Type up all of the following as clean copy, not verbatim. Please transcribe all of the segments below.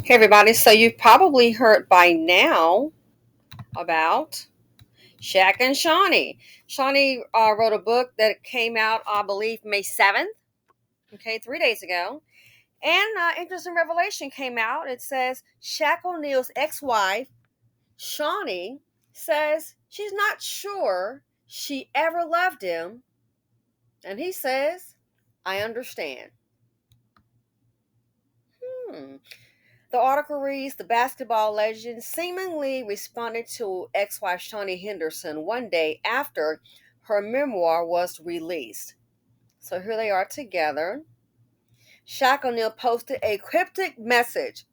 Hey everybody, so you've probably heard by now about Shaq and Shaunie. Shaunie wrote a book that came out, I believe, May 7th, okay, 3 days ago. And interesting revelation came out. It says Shaq O'Neal's ex-wife, Shaunie, says she's not sure she ever loved him. And he says, I understand. Hmm. The article reads the basketball legend seemingly responded to ex wife Shaunie Henderson one day after her memoir was released. So here they are together. Shaq O'Neal posted a cryptic message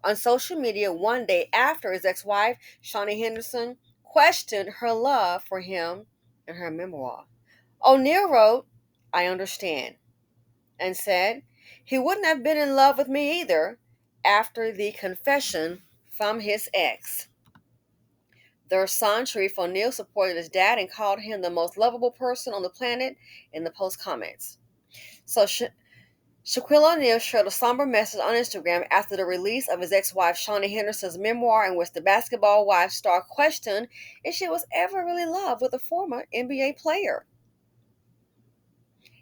on social media one day after his ex wife, Shaunie Henderson, questioned her love for him in her memoir. O'Neal wrote, I understand, and said he wouldn't have been in love with me either after the confession from his ex. Their son, Sharif O'Neal, supported his dad and called him the most lovable person on the planet in the post comments. So Shaquille O'Neal shared a somber message on Instagram after the release of his ex-wife Shaunie Henderson's memoir, in which the basketball wife star questioned if she was ever really in love with a former NBA player.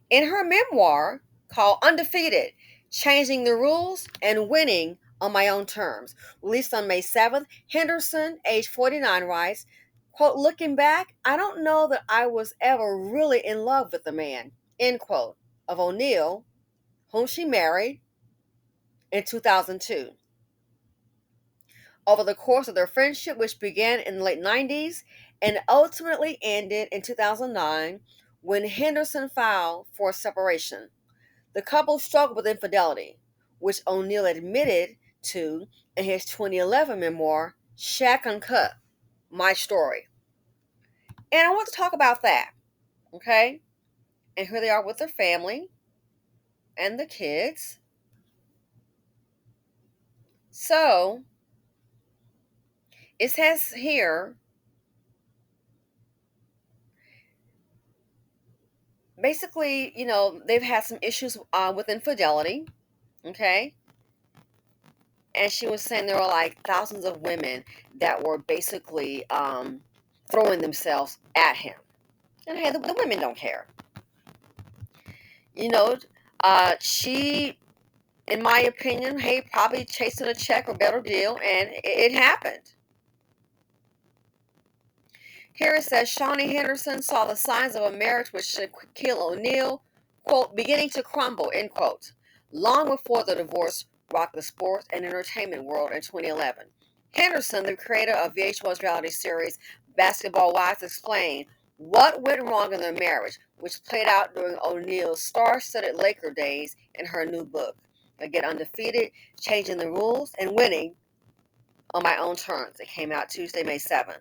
In her memoir called Undefeated, Changing the Rules and Winning on My Own Terms, released on May 7th, Henderson, age 49, writes, quote, looking back, I don't know that I was ever really in love with the man, end quote, of O'Neal, whom she married in 2002. Over the course of their friendship, which began in the late 90s and ultimately ended in 2009 when Henderson filed for separation. The couple struggled with infidelity, which O'Neal admitted to in his 2011 memoir, Shaq Uncut, My Story. And I want to talk about that, okay? And here they are with their family and the kids. So, it says here, basically, they've had some issues with infidelity, okay? And she was saying there were like thousands of women that were basically throwing themselves at him. And hey, the women don't care. You know, she, in my opinion, hey, probably chasing a check or better deal, and it happened. Here it says Shaunie Henderson saw the signs of a marriage with Shaquille O'Neal, quote, beginning to crumble, end quote, long before the divorce rocked the sports and entertainment world in 2011. Henderson, the creator of VH1's reality series Basketball Wives, explained what went wrong in their marriage, which played out during O'Neal's star-studded Laker days, in her new book, Again Undefeated, Changing the Rules and Winning on My Own Terms. It came out Tuesday, May 7th.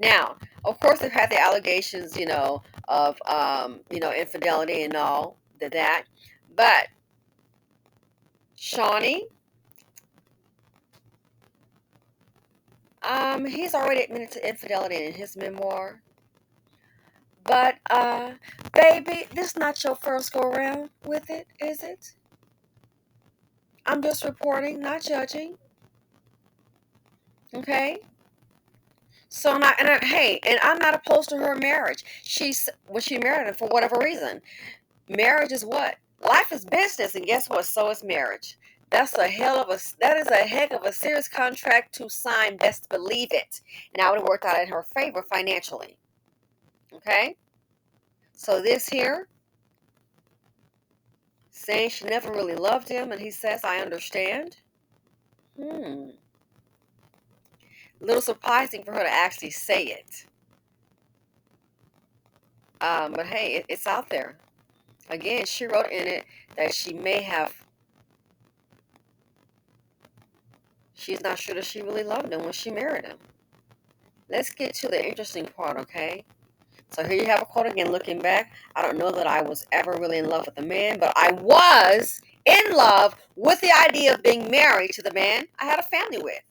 Now, of course, they've had the allegations, of, infidelity and all that. But Shaunie, he's already admitted to infidelity in his memoir. But, baby, this is not your first go around with it, is it? I'm just reporting, not judging. Okay? So hey, and I'm not opposed to her marriage. She married him for whatever reason. Marriage is what? Life is business, and guess what? So is marriage. That is a heck of a serious contract to sign. Best believe it. Now it worked out in her favor financially. Okay? So this here, saying she never really loved him, and he says, I understand. A little surprising for her to actually say it. But hey, it's out there. Again, she wrote in it that she's not sure that she really loved him when she married him. Let's get to the interesting part, okay? So here you have a quote again. Looking back, I don't know that I was ever really in love with the man, but I was in love with the idea of being married to the man I had a family with.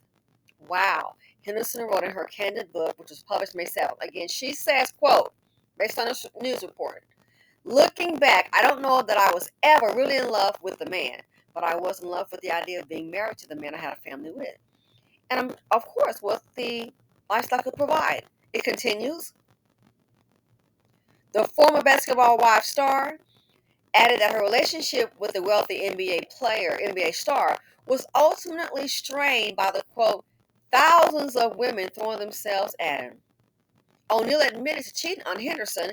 Wow. Henderson wrote in her candid book, which was published May 7th. Again, she says, quote, based on a news report, looking back, I don't know that I was ever really in love with the man, but I was in love with the idea of being married to the man I had a family with. And of course, what the lifestyle could provide. It continues. The former basketball wife star added that her relationship with the wealthy NBA star, was ultimately strained by the quote, thousands of women throwing themselves at him. O'Neal admitted to cheating on Henderson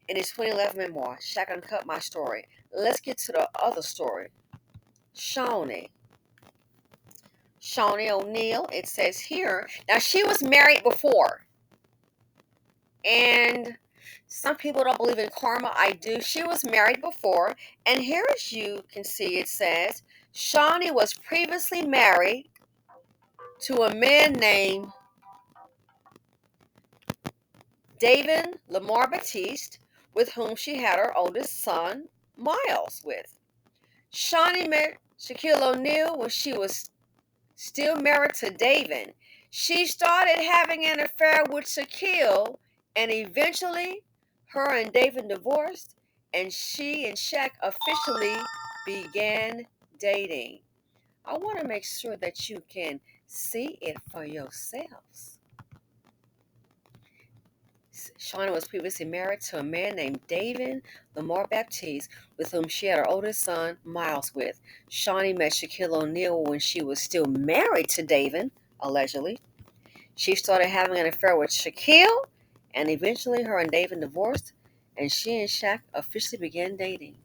in his 2011 memoir, Shaq Uncut My Story. Let's get to the other story. Shaunie. Shaunie O'Neal, it says here. Now, she was married before. And some people don't believe in karma. I do. She was married before. And here, as you can see, it says Shaunie was previously married to a man named David Lamar Batiste, with whom she had her oldest son, Miles, with. Shaunie met Shaquille O'Neal when she was still married to David. She started having an affair with Shaquille, and eventually her and David divorced, and she and Shaq officially began dating. I want to make sure that you can see it for yourselves. Shauna was previously married to a man named David Lamar Baptiste, with whom she had her oldest son, Miles, with. Shawnee met Shaquille O'Neal when she was still married to David, allegedly. She started having an affair with Shaquille, and eventually her and David divorced, and she and Shaq officially began dating.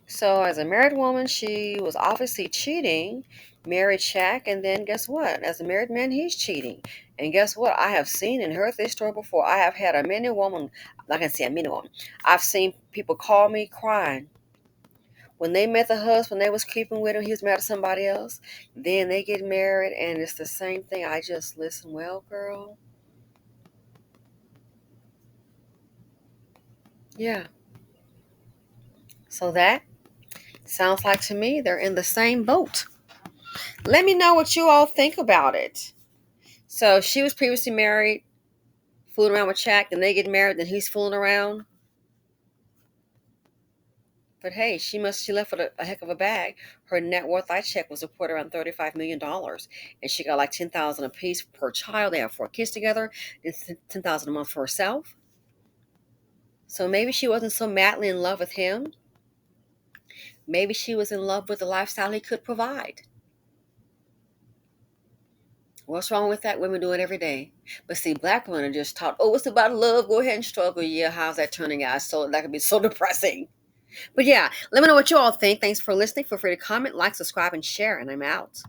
So, as a married woman, she was obviously cheating, married Shaq, and then guess what? As a married man, he's cheating. And guess what? I have seen and heard this story before. I have had a many woman, like I said, a many woman. I've seen people call me crying. When they met the husband, they was creeping with him, he was married to somebody else. Then they get married, and it's the same thing. I just listen, well, girl. Yeah. So that sounds like to me they're in the same boat. Let me know what you all think about it. So she was previously married, fooling around with Shaq, then they get married, then he's fooling around. But hey, she left with a heck of a bag. Her net worth, I checked, was reported around $35 million, and she got like 10,000 a piece per child. They have 4 kids together. It's 10,000 a month for herself. So maybe she wasn't so madly in love with him. Maybe she was in love with the lifestyle he could provide. What's wrong with that? Women do it every day. But see, black women are just taught, oh, it's about love. Go ahead and struggle. Yeah, how's that turning out? So that could be so depressing. But yeah, let me know what you all think. Thanks for listening. Feel free to comment, like, subscribe, and share. And I'm out.